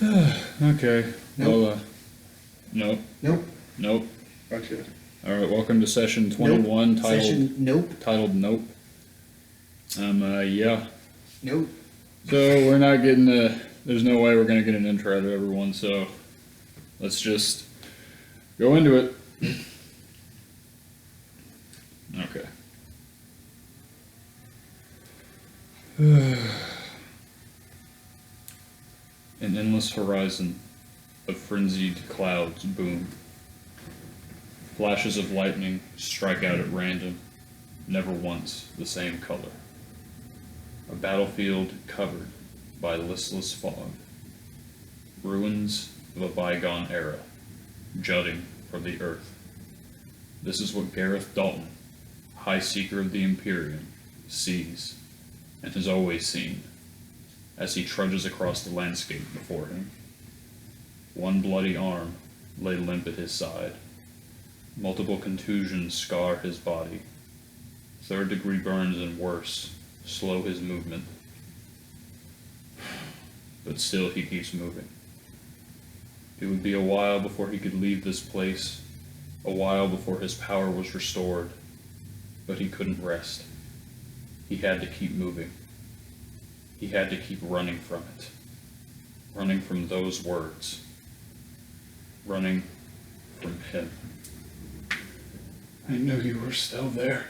Okay. Nope. Well, nope. Nope. Nope. Gotcha. All right. Welcome to session 21, Nope. titled Session. Nope. Nope. Yeah. Nope. So we're not getting there's no way we're gonna get an intro out of everyone. So let's just go into it. Okay. An endless horizon of frenzied clouds boom. Flashes of lightning strike out at random, never once the same color. A battlefield covered by listless fog. Ruins of a bygone era, jutting from the earth. This is what Gareth Dalton, High Seeker of the Imperium, sees, and has always seen, as he trudges across the landscape before him. One bloody arm lay limp at his side. Multiple contusions scar his body. Third-degree burns and worse slow his movement. But still he keeps moving. It would be a while before he could leave this place, a while before his power was restored, but he couldn't rest. He had to keep moving. He had to keep running from it, running from those words, running from him. I knew you were still there.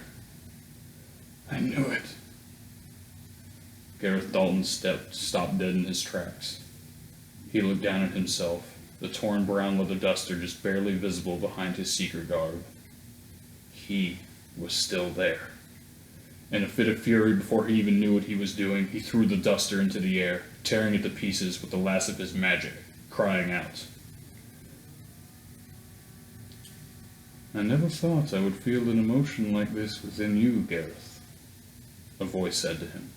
I knew it. Gareth Dalton stopped dead in his tracks. He looked down at himself, the torn brown leather duster just barely visible behind his seeker garb. He was still there. In a fit of fury, before he even knew what he was doing, he threw the duster into the air, tearing it to pieces with the last of his magic, crying out. I never thought I would feel an emotion like this within you, Gareth, a voice said to him.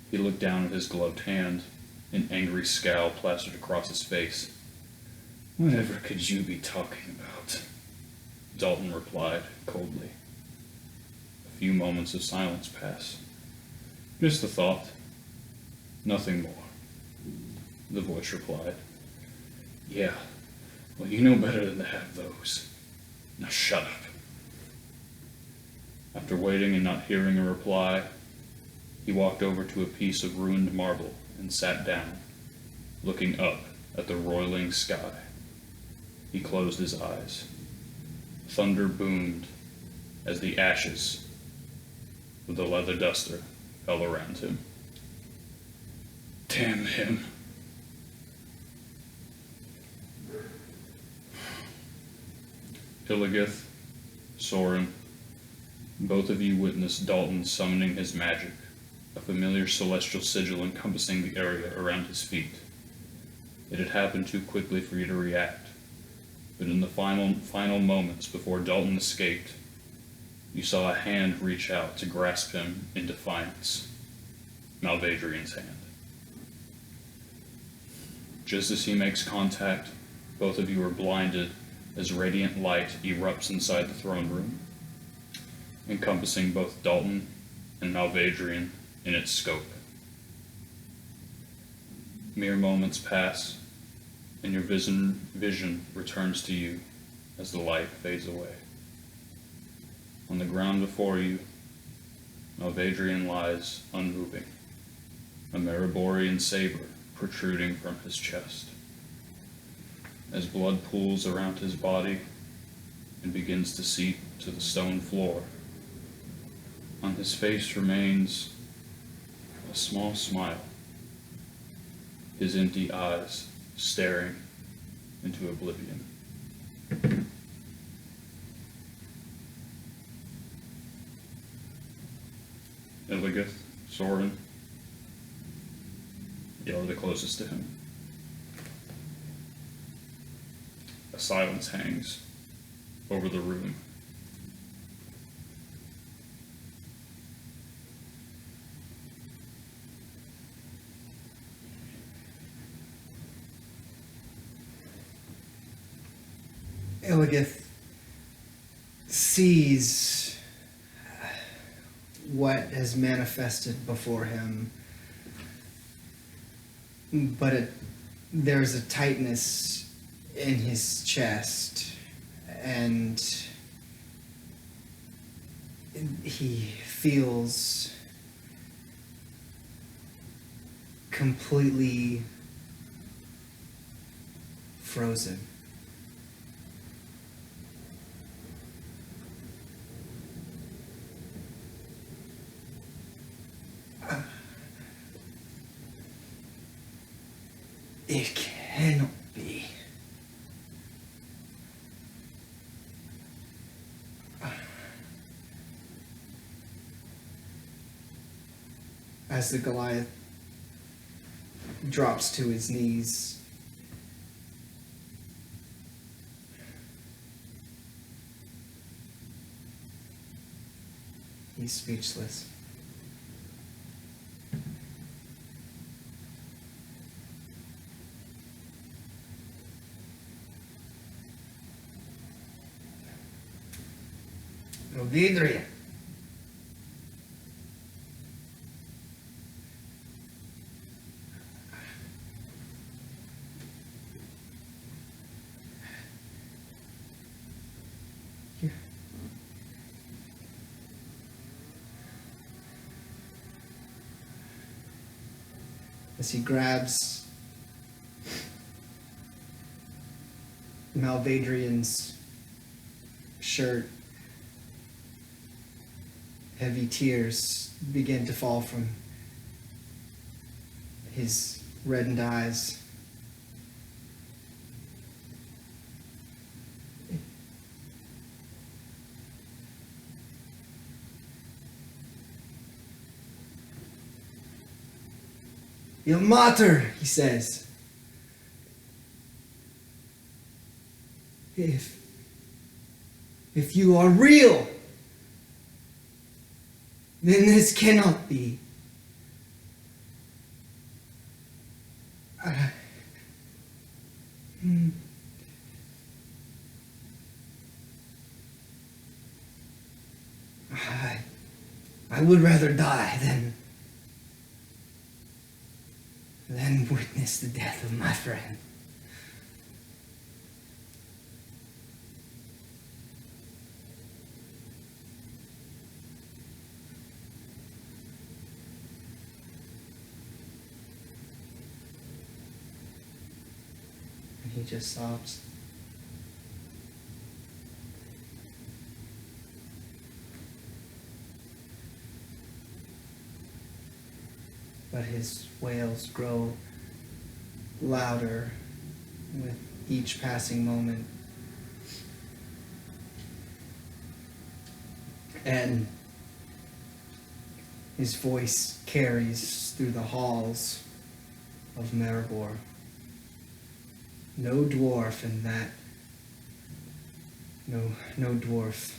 He looked down at his gloved hand, an angry scowl plastered across his face. Whatever could you be talking about? Dalton replied coldly. A few moments of silence passed. Just a thought. Nothing more, the voice replied. Yeah, well, you know better than to have those. Now shut up. After waiting and not hearing a reply, he walked over to a piece of ruined marble and sat down, looking up at the roiling sky. He closed his eyes. Thunder boomed as the ashes of the leather duster fell around him. Damn him. Illios, Soren, both of you witnessed Dalton summoning his magic, a familiar celestial sigil encompassing the area around his feet. It had happened too quickly for you to react, but in the final moments before Dalton escaped, you saw a hand reach out to grasp him in defiance, Malvadrian's hand. Just as he makes contact, both of you are blinded as radiant light erupts inside the throne room, encompassing both Dalton and Malvadrian in its scope. Mere moments pass, and your vision returns to you as the light fades away. On the ground before you, Malvadrian lies unmoving, a Mariborian saber protruding from his chest. As blood pools around his body and begins to seep to the stone floor, on his face remains a small smile, his empty eyes staring into oblivion. Illios, Soren, you are the closest to him. A silence hangs over the room. Illios sees what has manifested before him but there's a tightness in his chest, and he feels completely frozen. It cannot be. As the Goliath drops to his knees, he's speechless. Vidria. Here. As he grabs Malvadrian's shirt, heavy tears begin to fall from his reddened eyes. Il Mater, he says. If you are real, then this cannot be. I would rather die than witness the death of my friend. And he just sobs. But his wails grow louder with each passing moment. And his voice carries through the halls of Maribor. No dwarf in that, no dwarf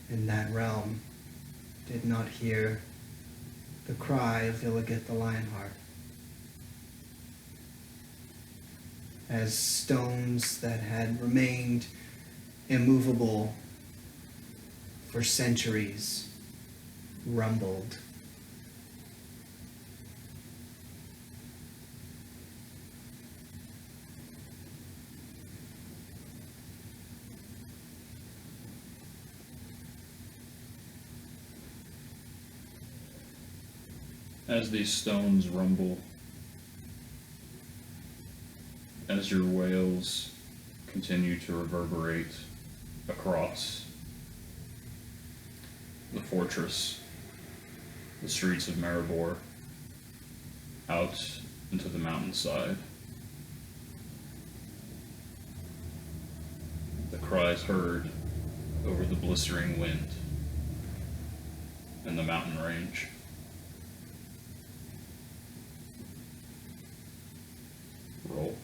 in that realm did not hear the cry of Illios the Lionheart. As stones that had remained immovable for centuries rumbled. As these stones rumble, as your wails continue to reverberate across the fortress, the streets of Maribor, out into the mountainside, the cries heard over the blistering wind and the mountain range. Roll.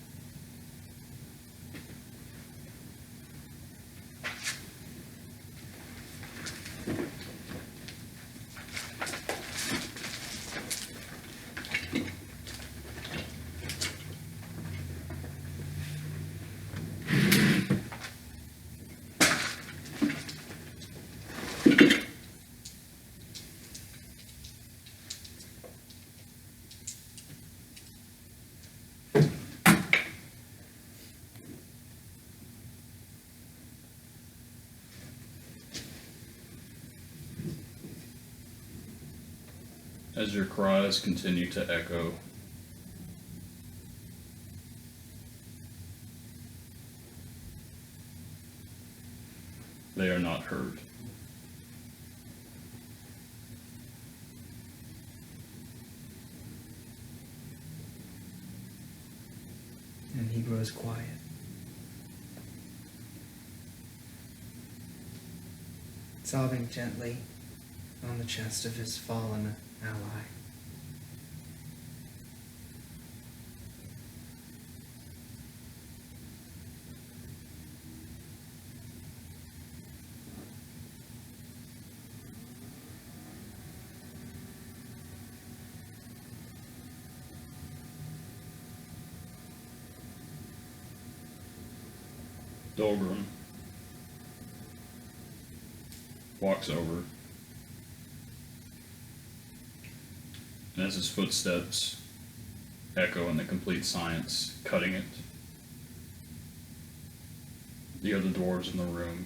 As your cries continue to echo, they are not heard. And he grows quiet. Sobbing gently on the chest of his fallen ally. Dolgrim walks over, and as his footsteps echo in the complete silence, cutting it, the other dwarves in the room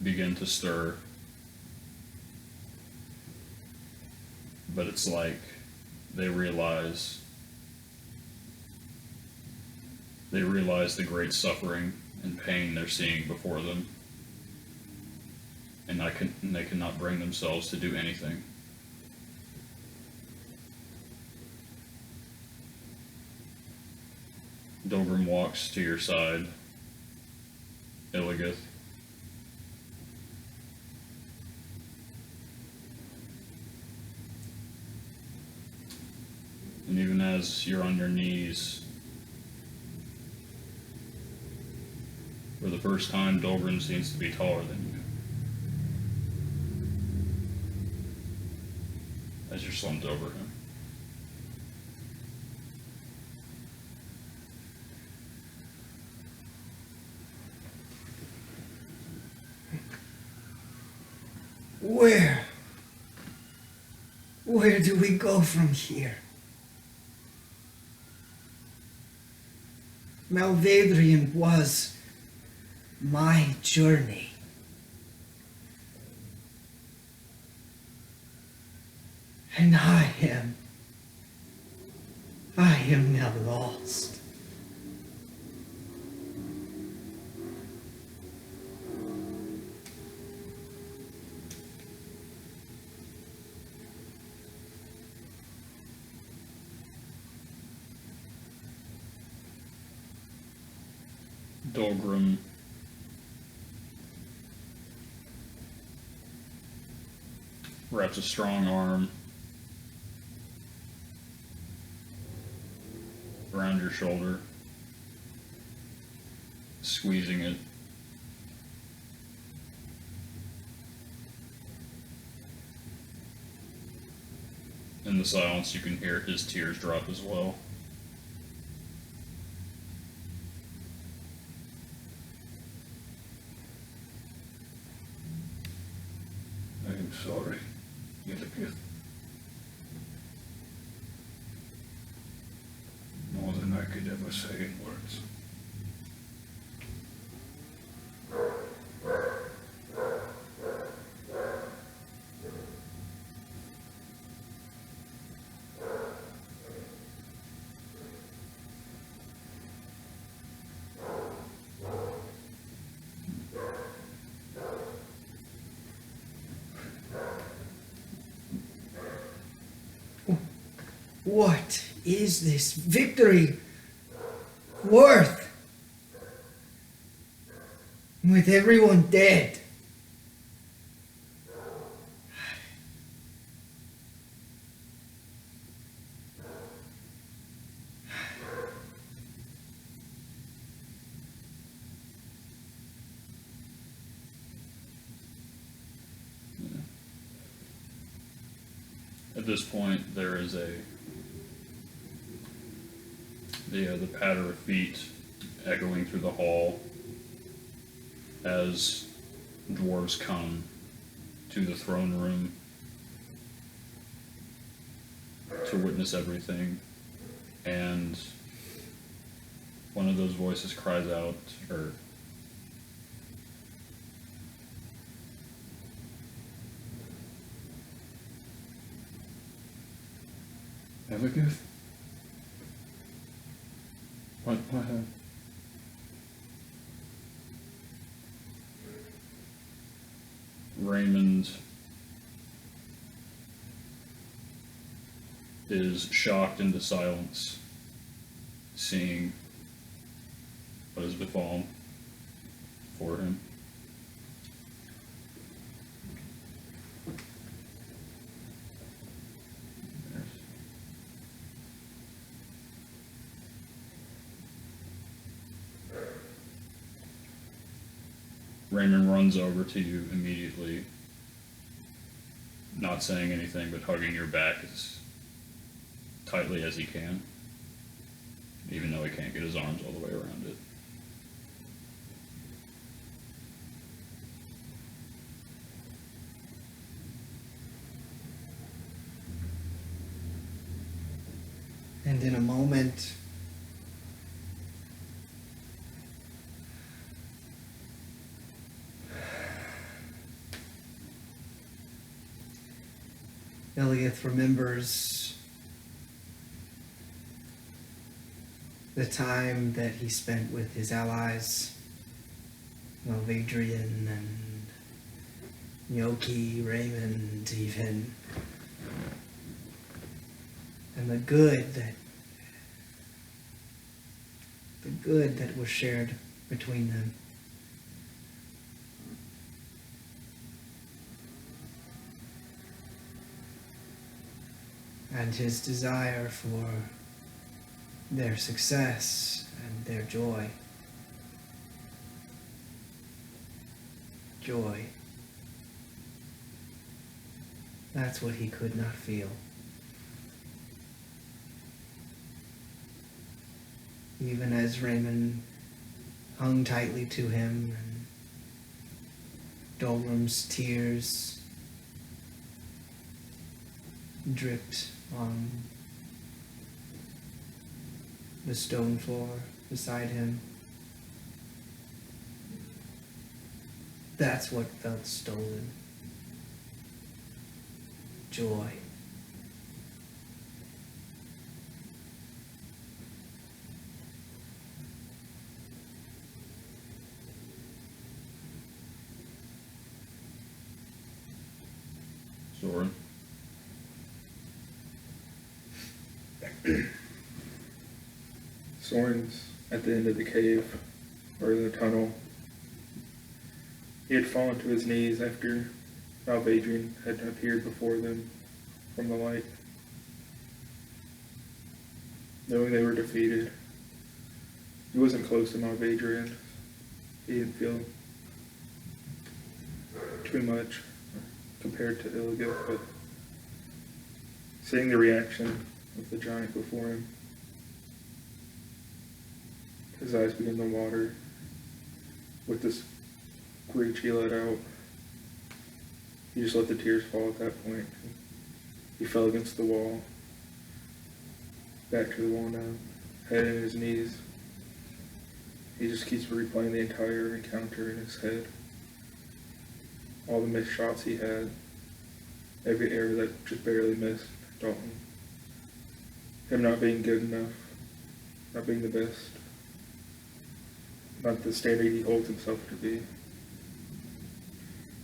begin to stir, but it's like they realize the great suffering and pain they're seeing before them, and they cannot bring themselves to do anything. Dolgrim walks to your side, Illios. And even as you're on your knees, for the first time, Dolgrim seems to be taller than you. As you're slumped over him. Where do we go from here? Malvedrian was my journey. And I am now lost. Dolgrim wraps a strong arm around your shoulder, squeezing it. In the silence, you can hear his tears drop as well. I am sorry, Illios. More than I could ever say in words. What is this victory worth? With everyone dead. At this point, there is the patter of feet echoing through the hall as dwarves come to the throne room to witness everything, and one of those voices cries out, or Elegith? What happened? Raymond is shocked into silence, seeing what has befallen for him. Raymond runs over to you immediately, not saying anything, but hugging your back as tightly as he can, even though he can't get his arms all the way around it. And in a moment, Illios remembers the time that he spent with his allies, of Adrian and Yoki, Raymond, even, and the good that was shared between them. And his desire for their success and their joy. Joy. That's what he could not feel. Even as Raymond hung tightly to him and Dolrum's tears dripped on the stone floor beside him. That's what felt stolen. Joy. Soren. Soren's at the end of the cave, or the tunnel. He had fallen to his knees after Adrian had appeared before them from the light. Knowing they were defeated, he wasn't close to Adrian. He didn't feel too much compared to Illios, but seeing the reaction of the giant before him, his eyes began to water with this screech he let out. He just let the tears fall at that point. He fell against the wall, back to the wall now, head in his knees. He just keeps replaying the entire encounter in his head. All the missed shots he had, every arrow that just barely missed Dalton. Him not being good enough, not being the best, not the standard he holds himself to be.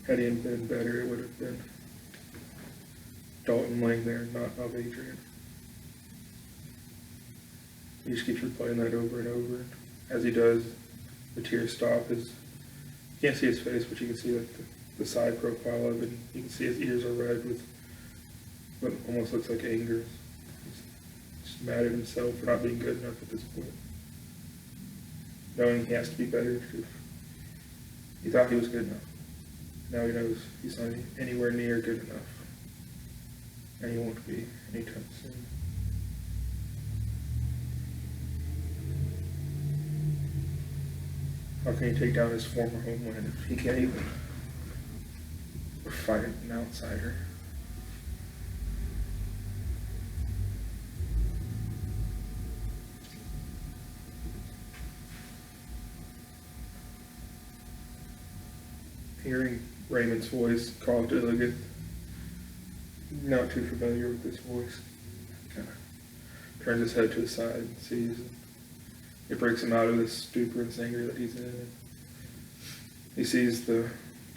Had he been better, it would have been Dalton laying there, not Adrian. He just keeps replaying that over and over. As he does, the tears stop. You can't see his face, but you can see like the side profile of it. You can see his ears are red with what almost looks like anger. He's just mad at himself for not being good enough at this point. Knowing he has to be better. He thought he was good enough. Now he knows he's not anywhere near good enough. And he won't be anytime soon. How can he take down his former homeland if he can't even fight an outsider? Hearing Raymond's voice called to Illios, not too familiar with this voice, kind of turns his head to his side and sees. It breaks him out of this stupor and anger that he's in. He sees the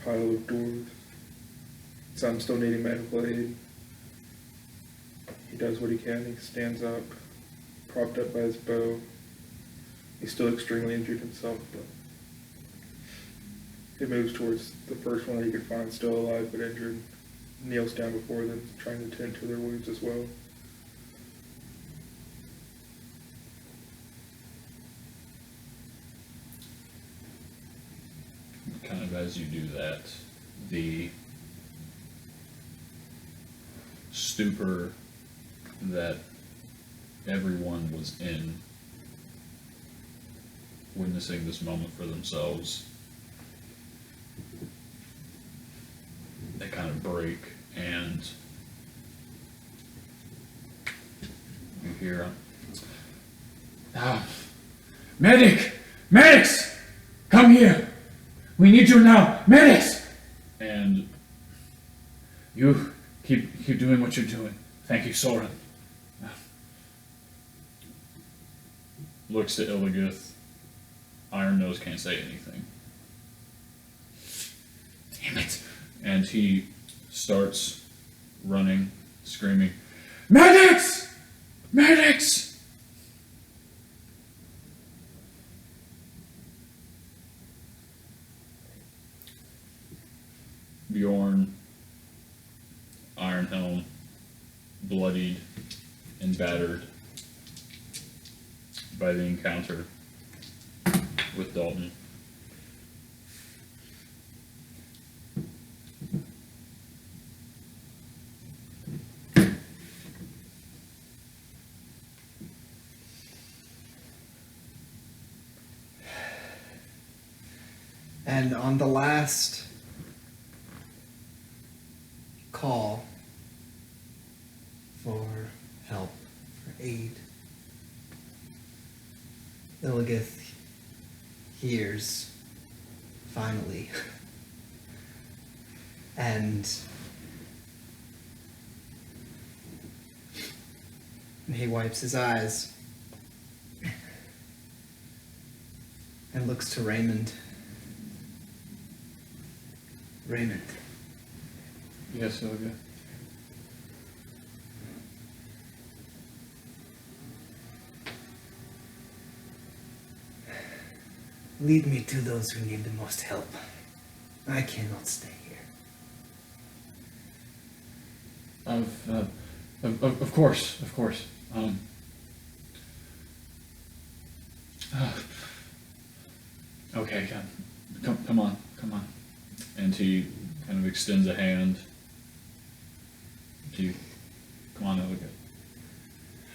pile of dwarves. Some still needing medical aid. He does what he can. He stands up, propped up by his bow. He's still extremely injured himself, but he moves towards the first one that he can find, still alive but injured. Kneels down before them, trying to tend to their wounds as well. Kind of as you do that, the stupor that everyone was in, witnessing this moment for themselves, they kind of break, and you hear medic! Medics! Come here! We need you now! Medics! And you keep doing what you're doing. Thank you, Soren. Looks to Illios. Iron Nose can't say anything. Damn it! And he starts running, screaming, Medics! Medics! Bjorn, Iron Helm, bloodied and battered by the encounter with Dalton. And on the last call for help, for aid, Illios hears, finally, and he wipes his eyes and looks to Raymond. Raymond. Yes, Illios. Lead me to those who need the most help. I cannot stay here. Of course. Okay, come on. And he kind of extends a hand to you. Come on, Illios.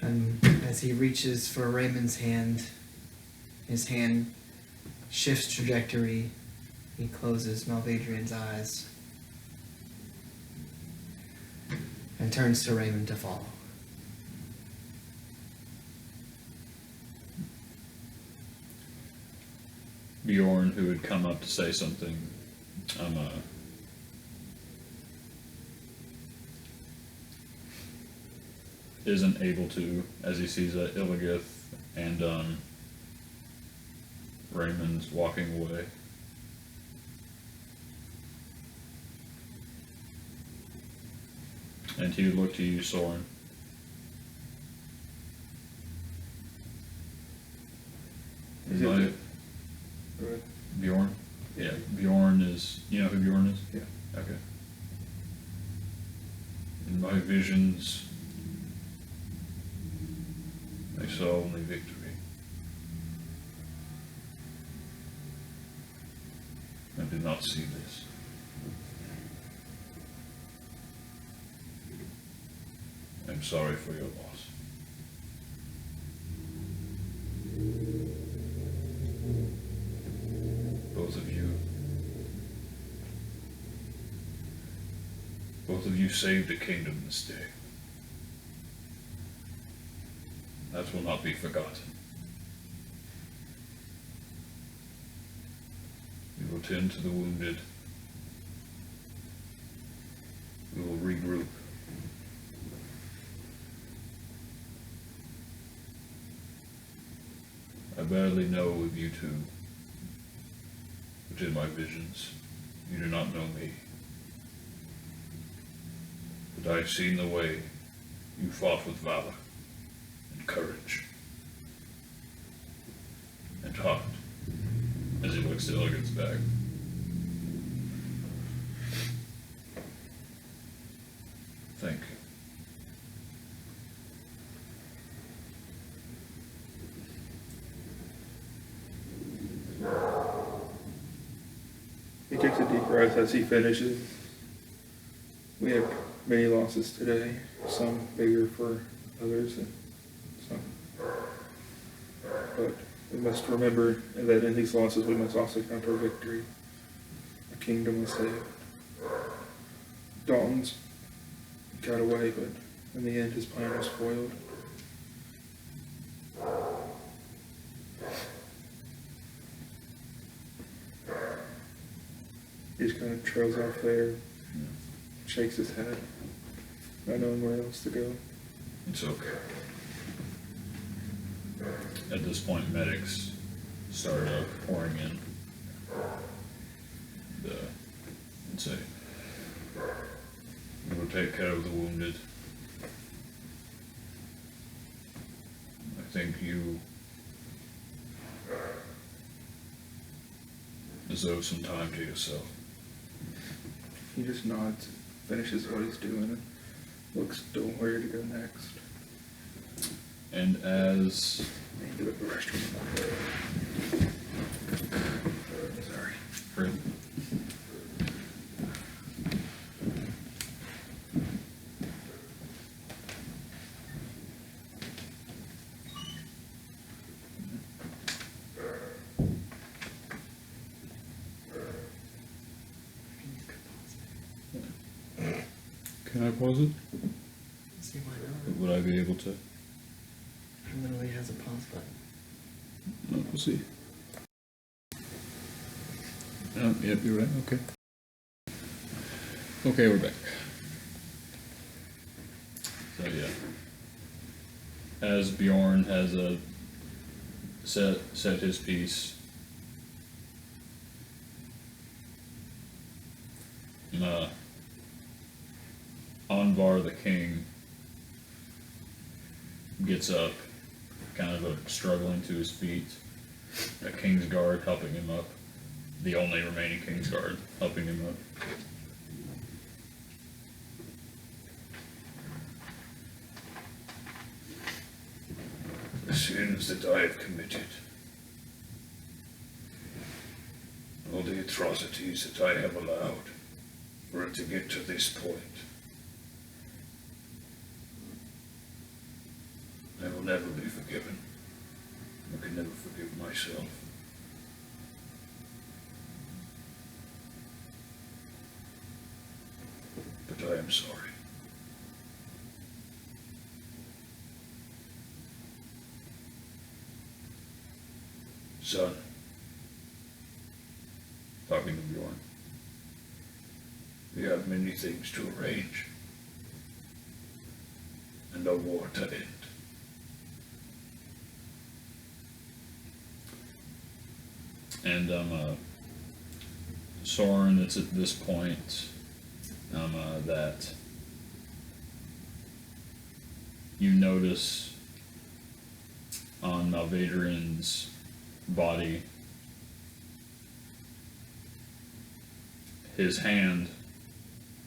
And as he reaches for Raymond's hand, his hand shifts trajectory. He closes Malvadrian's eyes and turns to Raymond to follow. Bjorn, who had come up to say something, isn't able to, as he sees that Illios and Raymond's walking away. And he would look to you, Soren. Is it My- Go ahead. Bjorn? Yeah, Bjorn is, you know who Bjorn is? Yeah. Okay. In my visions, I saw only victory. I did not see this. I'm sorry for your loss. Both of you saved a kingdom this day. That will not be forgotten. We will tend to the wounded. We will regroup. I barely know of you two, but in my visions, you do not know me. But I've seen the way you fought with valor and courage and heart, as he looks to Illigan's back. Thank you. He takes a deep breath as he finishes. We have many losses today, some bigger for others and some. But we must remember that in these losses we must also count our victory. The kingdom was saved. Dalton's got away, but in the end his plan was foiled. He just kind of trails off there, shakes his head, not knowing where else to go. It's okay. At this point, medics start pouring in and say, "We will take care of the wounded. I think you deserve some time to yourself." He just nods, finishes what he's doing, and looks to where to go next. And as I need to go to the restroom. Sorry. Fred, can I pause it? See why not? Would I be able to? It literally has a pause button. No, we'll see. Yep, you're right. Okay. Okay, we're back. So yeah, as Bjorn has set his piece, Anvar the king gets up, kind of struggling to his feet. A king's guard helping him up. The only remaining king's guard helping him up. The sins that I have committed, all the atrocities that I have allowed for it to get to this point, I will never be forgiven. I can never forgive myself. But I am sorry. Son, Talking to Bjorn. we have many things to arrange, and a war to end. And Soren, it's at this point that you notice on Malvadrian's body, his hand,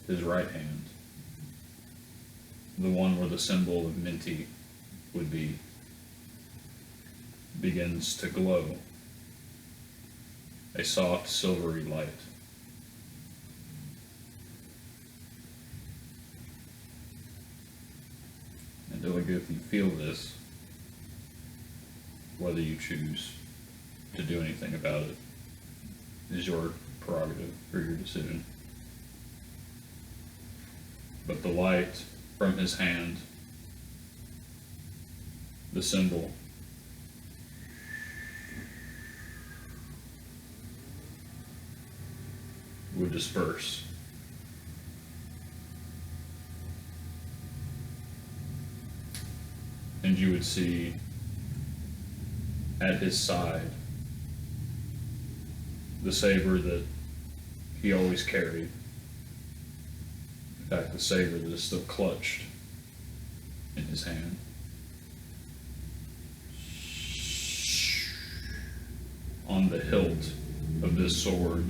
his right hand, the one where the symbol of Minty would be, begins to glow. A soft silvery light. And if you feel this, whether you choose to do anything about it is your prerogative or your decision. But the light from his hand, the symbol, would disperse. And you would see at his side, the saber that he always carried. In fact, the saber that is still clutched in his hand. On the hilt of this sword,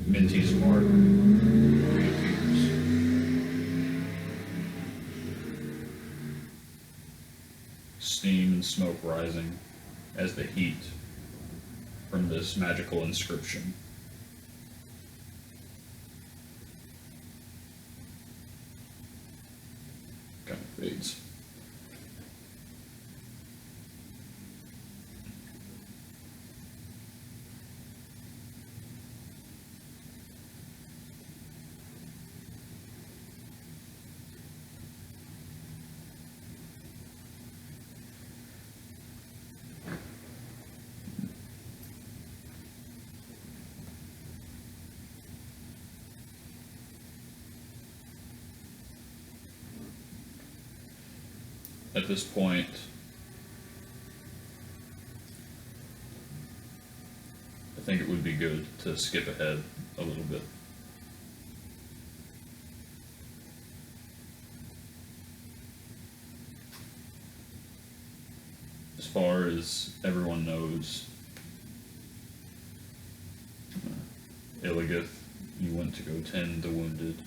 Minty's mark reappears. Steam and smoke rising as the heat from this magical inscription kind of fades. At this point, I think it would be good to skip ahead a little bit. As far as everyone knows, Illios, you went to go tend the wounded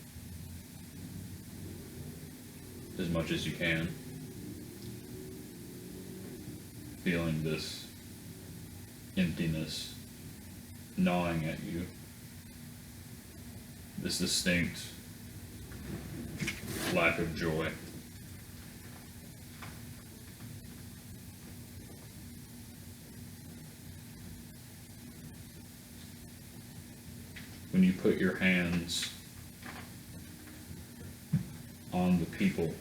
as much as you can. Feeling this emptiness gnawing at you, this distinct lack of joy. When you put your hands on the people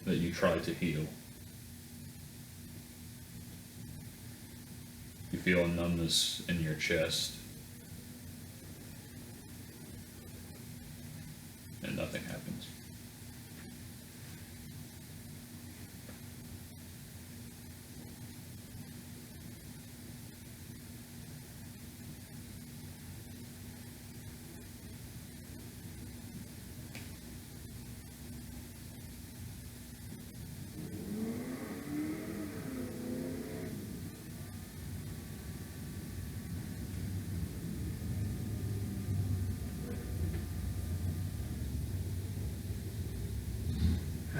that you try to heal, you feel a numbness in your chest, and nothing happens.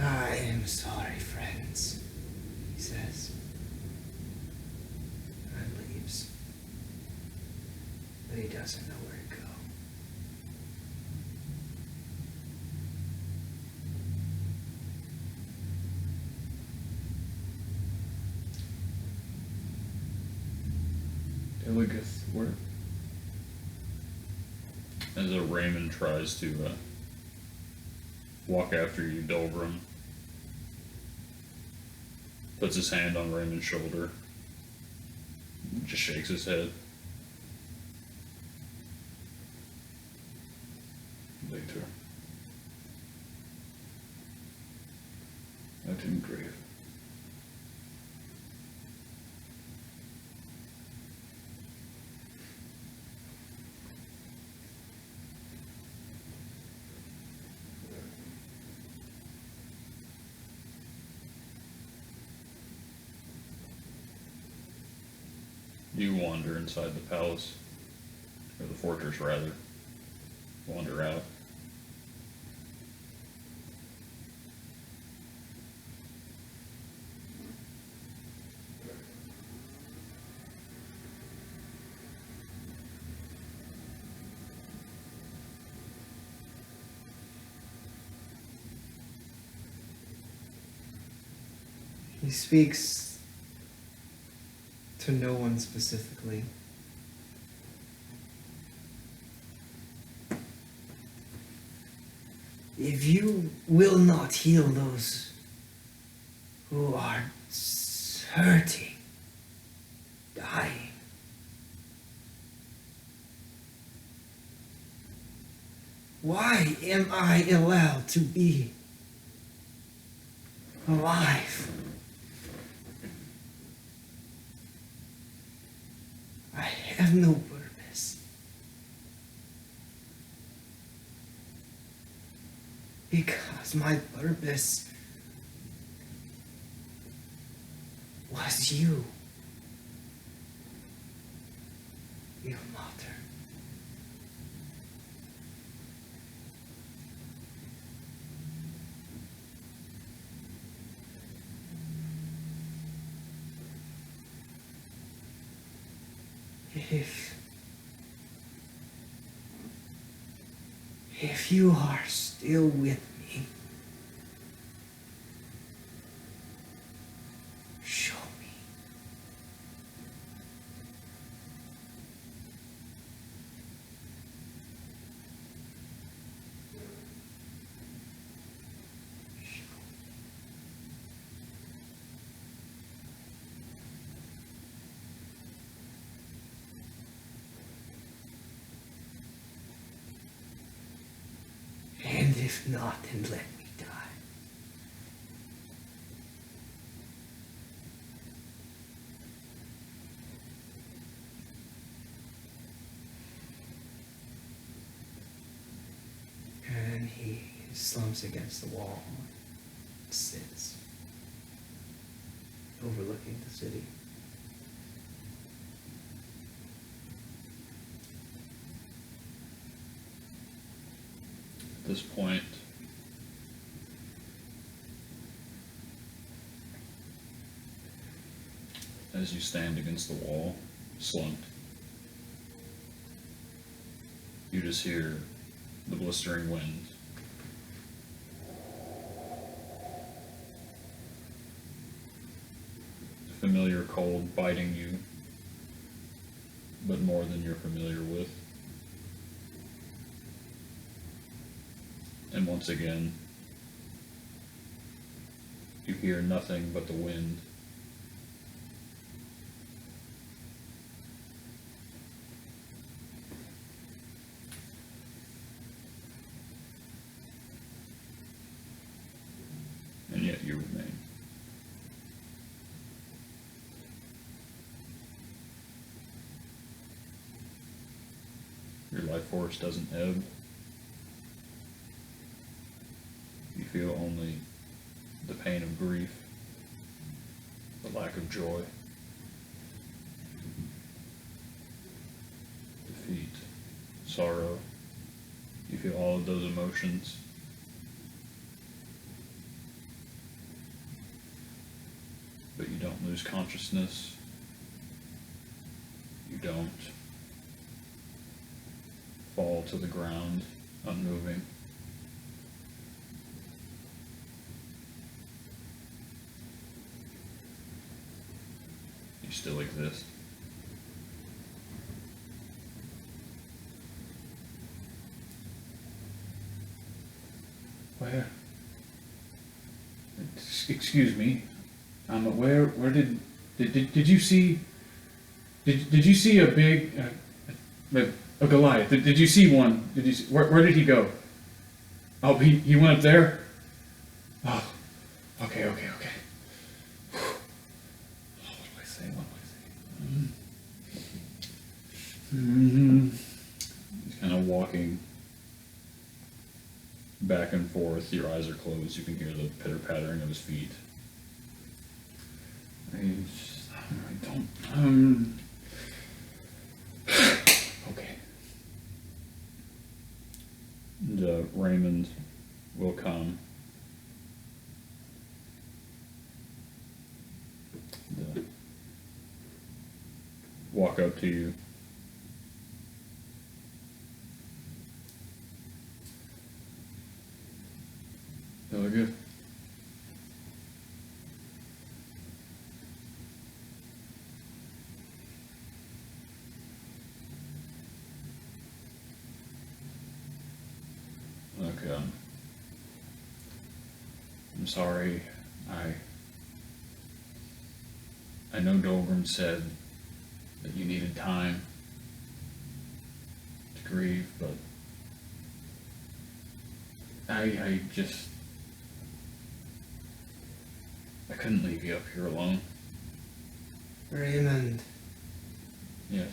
I am sorry, friends, he says, and leaves. But he doesn't know where to go. Illios, where? As Raymond tries to walk after you, Dolgrim puts his hand on Raymond's shoulder, just shakes his head. Later. Not in grave. You wander inside the palace, or the fortress rather, wander out. He speaks to no one specifically. If you will not heal those who are hurting, dying, why am I allowed to be alive? have no purpose. Because my purpose was you. Your mother. If you are still with me, show me. And if not, then let me die. And he slumps against the wall, sits, overlooking the city. At this point, as you stand against the wall, slumped, you just hear the blistering wind. The familiar cold biting you, but more than you're familiar with. And once again, you hear nothing but the wind. And yet you remain. Your life force doesn't ebb. You feel only the pain of grief, the lack of joy, defeat, sorrow. You feel all of those emotions. But you don't lose consciousness. You don't fall to the ground, unmoving. You still exist. Where? Excuse me. Where did you see? Did you see a big a Goliath? Did you see one? Did you see, where did he go? Oh, he went up there. Oh, okay. Oh, what do I say? He's kind of walking back and forth. Your eyes are closed. You can hear the pitter-pattering of his feet. I don't. Okay. And Raymond will come. And, walk up to you. Really good. Look, I'm sorry. I know Dolgrim said that you needed time to grieve, but I couldn't leave you up here alone. Raymond, Yes.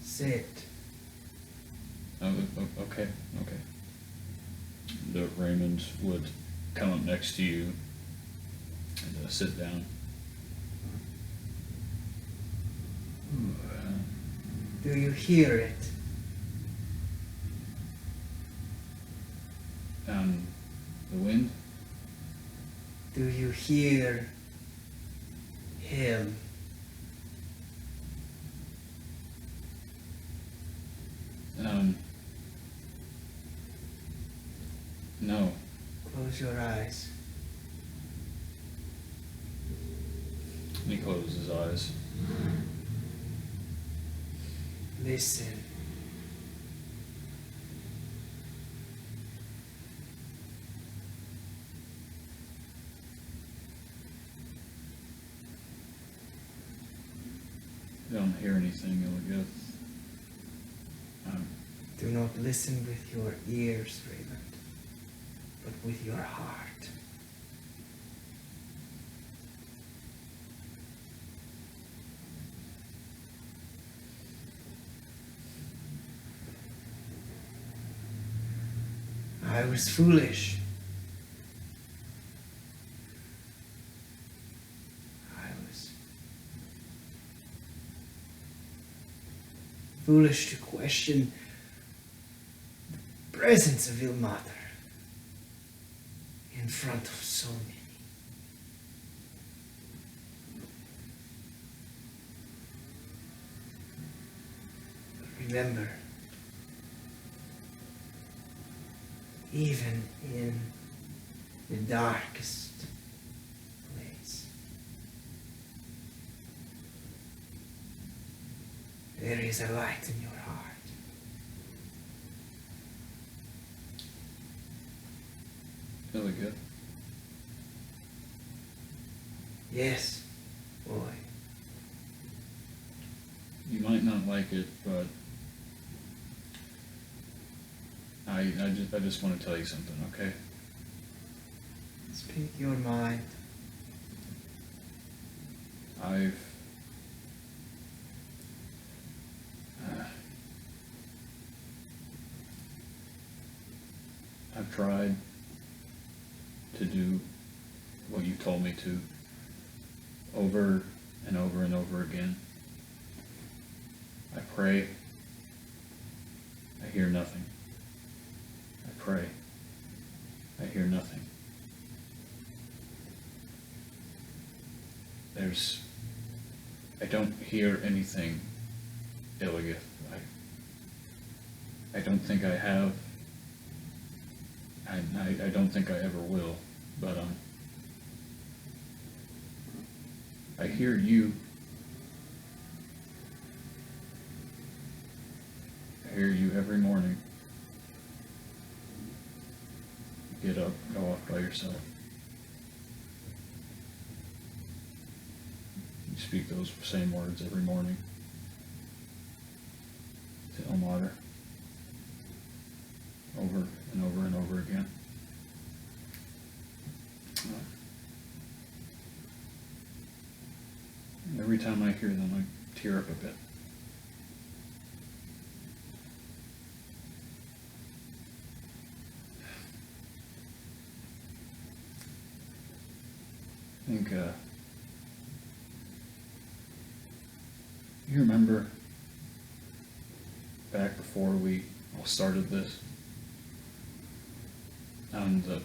Sit. Okay. The Raymond would come up next to you and sit down. Do you hear it? The wind? Do you hear him? No. Close your eyes. He closes his eyes. Listen. You don't hear anything, Illios. Do not listen with your ears, Raymond, but with your heart. I was foolish. I was foolish to question the presence of Ilmater in front of so many. But remember, even in the darkest place, there is a light in your heart. Really good. Yes, boy. You might not like it, but I just want to tell you something, okay? Speak your mind. I've tried to do what you told me to over and over and over again. I pray. I hear nothing. I pray. I hear nothing. I don't hear anything, Illios. I don't think I have. I don't think I ever will, but I hear you. I hear you every morning. Get up, go off by yourself. You speak those same words every morning to Ilmater, over and over and over again. Every time I hear them, I tear up a bit. I think, you remember back before we all started this, and the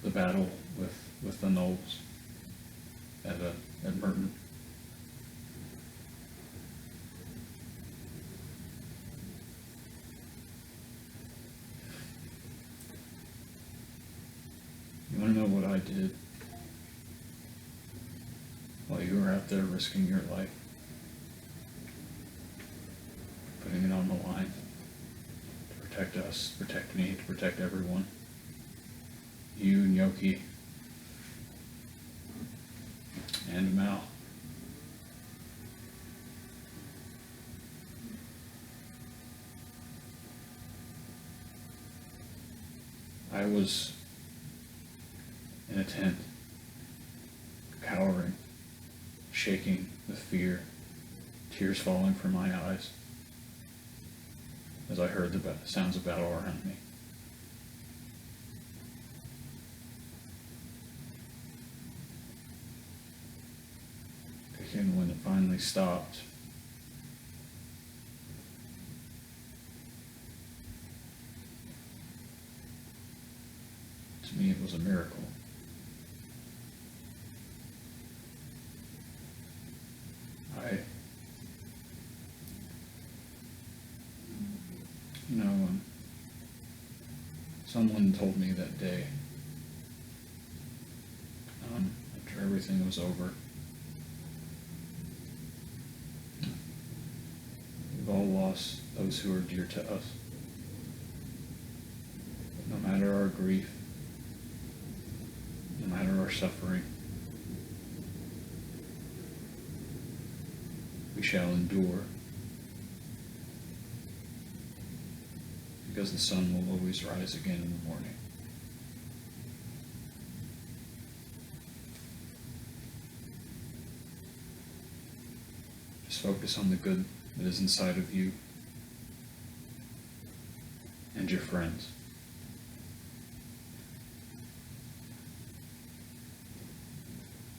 battle with the gnolls at Merton. You want to know what I did while you were out there risking your life, putting it on the line to protect us, protect me, to protect everyone? You and Yoki and Mal. I was in a tent, cowering, shaking with fear, tears falling from my eyes as I heard the sounds of battle around me. And when it finally stopped, to me it was a miracle. Someone told me that day, after everything was over, we've all lost those who are dear to us. No matter our grief, no matter our suffering, we shall endure, because the sun will always rise again in the morning. Just focus on the good that is inside of you and your friends.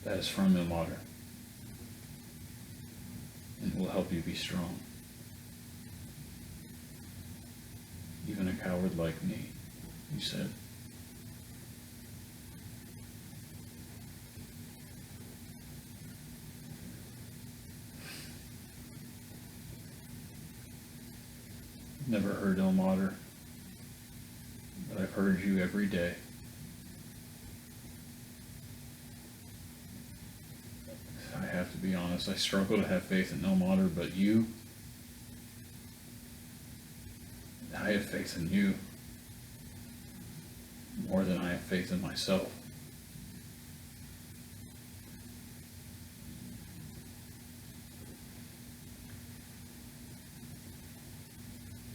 That is from Ilmater, and it will help you be strong. Even a coward like me, you said. Never heard Ilmater, but I've heard you every day. I have to be honest, I struggle to have faith in Ilmater, but you, I have faith in you more than I have faith in myself.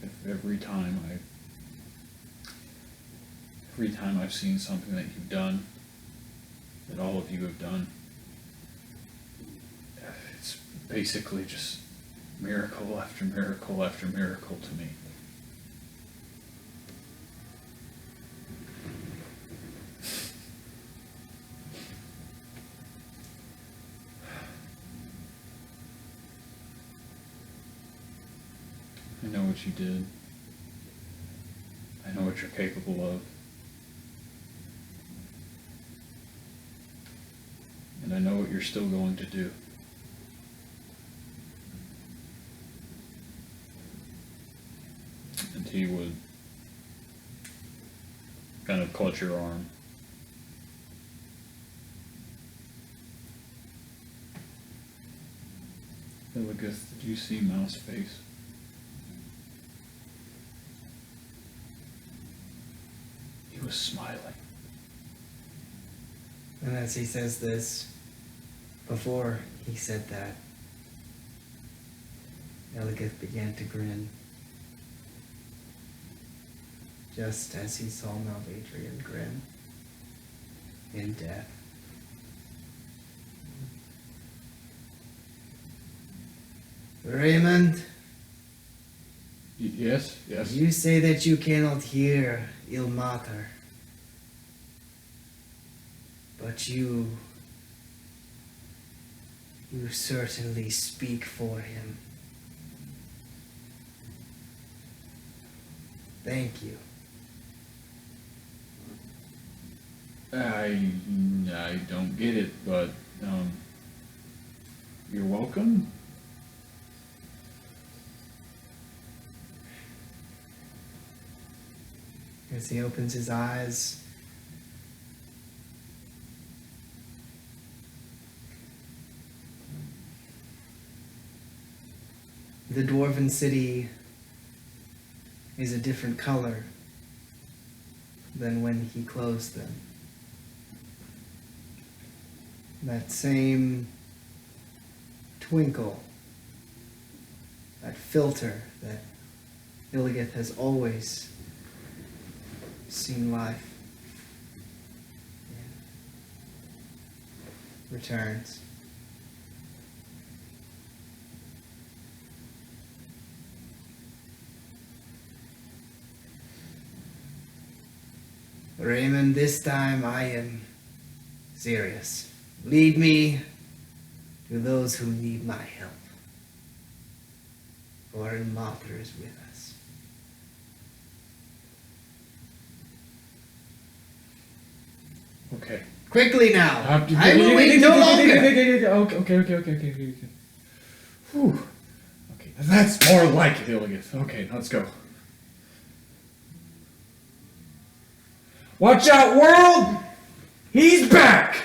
If every time I've seen something that you've done, that all of you have done, it's basically just miracle after miracle after miracle to me. I know what you did. I know what you're capable of. And I know what you're still going to do. And he would kind of clutch your arm. Illios, did you see Mouse Face? He was smiling. And as he says this, before he said that, Illios began to grin, just as he saw Malvadrian grin in death. Raymond, Yes. you say that you cannot hear Ilmater, but you certainly speak for him. Thank you. I don't get it, but you're welcome. As he opens his eyes, the dwarven city is a different color than when he closed them. That same twinkle, that filter that Illios has always seen life in, returns. Raymond, this time I am serious. Lead me to those who need my help. For Ilmater is with us. Okay. Quickly now! I will wait no longer! Okay. Whew. Okay, that's more like it, Illios. Okay, let's go. Watch out, world! He's back!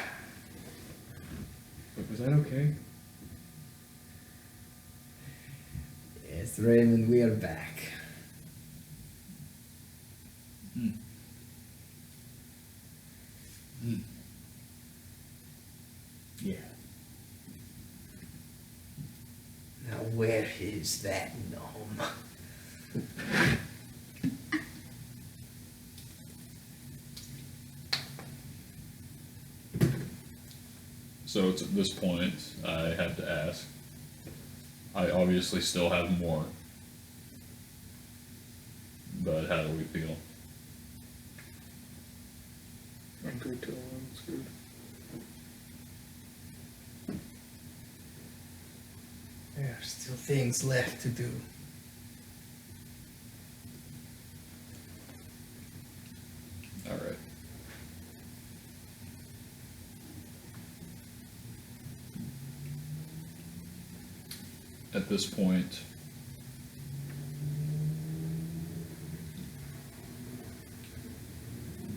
Wait, was that okay? Yes, Raymond, we are back. Yeah. Now where is that gnome? So it's at this point, I have to ask. I obviously still have more. But how do we feel? I'm good till it's good. There are still things left to do. Alright. At this point,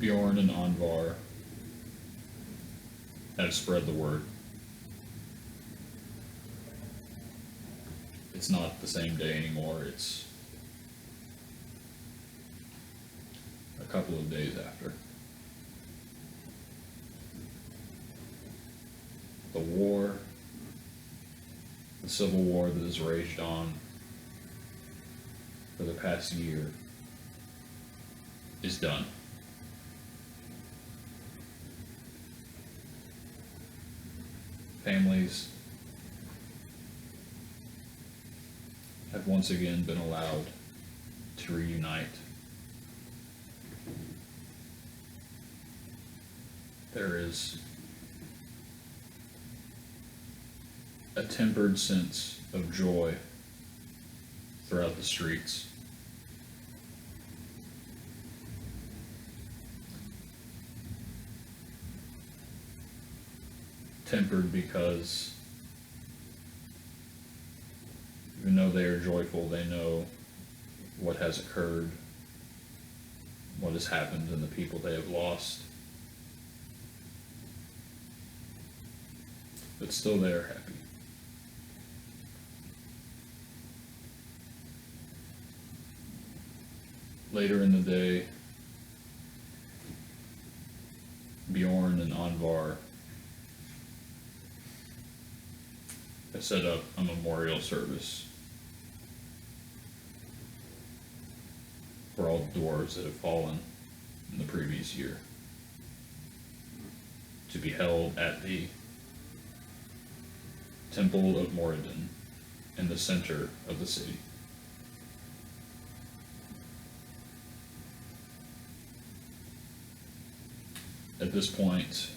Bjorn and Anvar have spread the word. It's not the same day anymore, it's a couple of days after. The war, the civil war that has raged on for the past year is done. Families have once again been allowed to reunite. There is a tempered sense of joy throughout the streets. Tempered because even though they are joyful, they know what has occurred, what has happened, and the people they have lost. But still they are happy. Later in the day, Bjorn and Anvar have set up a memorial service for all the dwarves that have fallen in the previous year, to be held at the Temple of Moradin in the center of the city. At this point,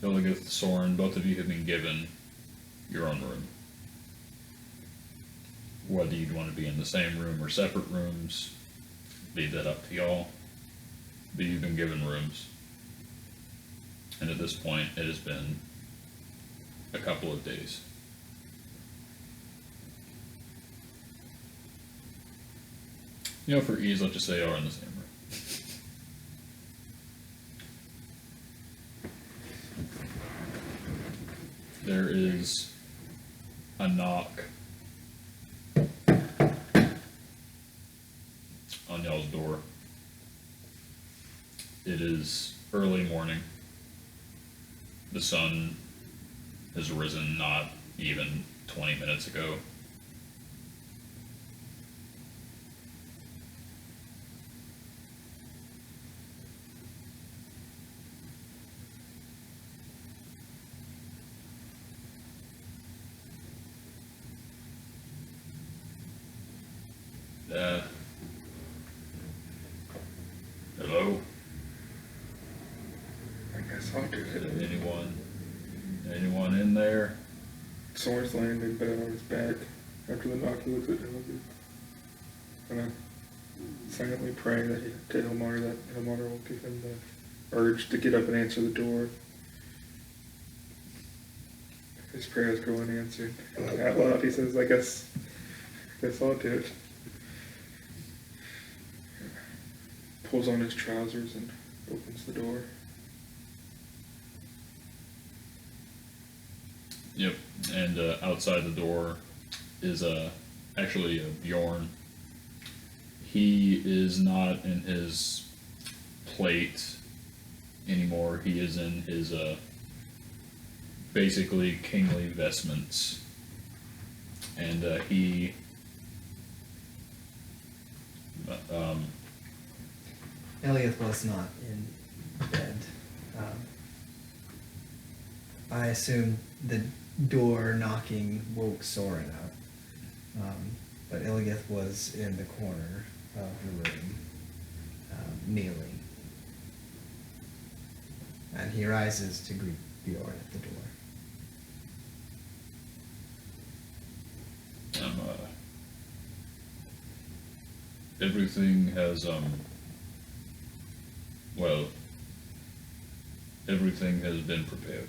Illios, Soren, both of you have been given your own room. Whether you'd want to be in the same room or separate rooms, leave that up to y'all. But you've been given rooms. And at this point, it has been a couple of days. You know, for ease, let's just say y'all are in the same room. There is a knock on y'all's door. It is early morning. The sun has risen not even 20 minutes ago. Hello? Anyone in there? Soren's laying in bed on his back. After the knock, he looks at Illios. And I silently pray that to Ilmar that Ilmar will give him the urge to get up and answer the door. His prayers go unanswered. And out loud, he says, I guess I'll do it. Pulls on his trousers and opens the door. Yep. And outside the door is actually Bjorn. He is not in his plate anymore. He is in his basically kingly vestments, and he Illios was not in bed. I assume the door knocking woke Soren up, but Illios was in the corner of the room, kneeling, and he rises to greet Bjorn at the door. Everything has everything has been prepared.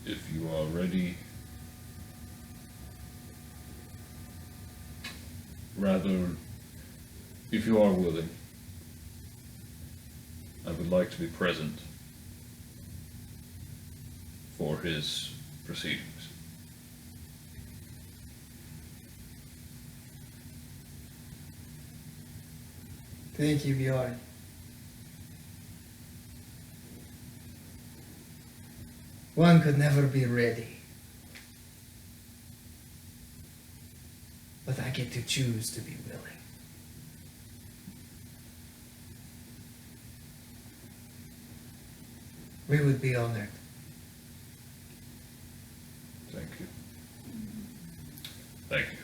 If you are ready, rather, if you are willing, I would like to be present for his proceedings. Thank you, Bjorn. One could never be ready. But I get to choose to be willing. We would be honored. Thank you. Thank you.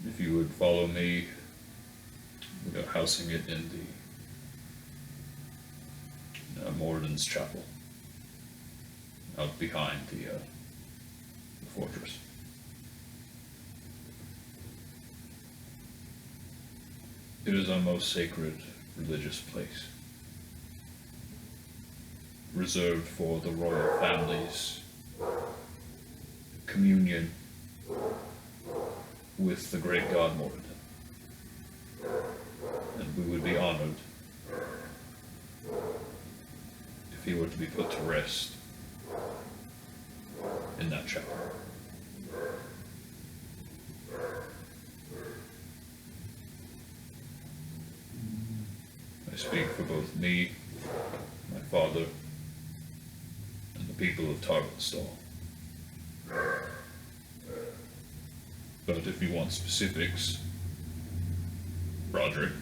If you would follow me, we are housing it in the Morden's chapel, out behind the fortress. It is our most sacred religious place, reserved for the royal family's communion with the great god Morden. And we would be honored if he were to be put to rest in that chapel. I speak for both me, my father, and the people of Tarvalstal. But if you want specifics, Roderick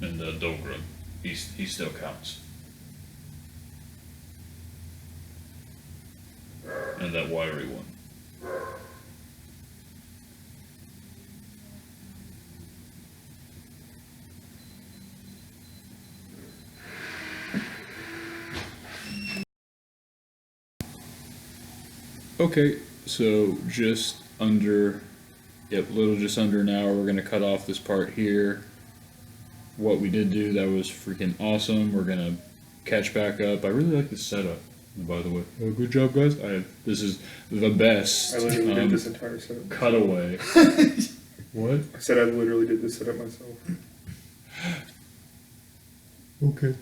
and Dogran, he still counts. And that wiry one. Okay, so just under, just under an hour, we're gonna cut off this part here. What we did do, that was freaking awesome. We're gonna catch back up. I really like this setup, by the way. Oh, good job, guys. This is the best. I literally did this entire setup. Cutaway. What? I said I literally did this setup myself. Okay.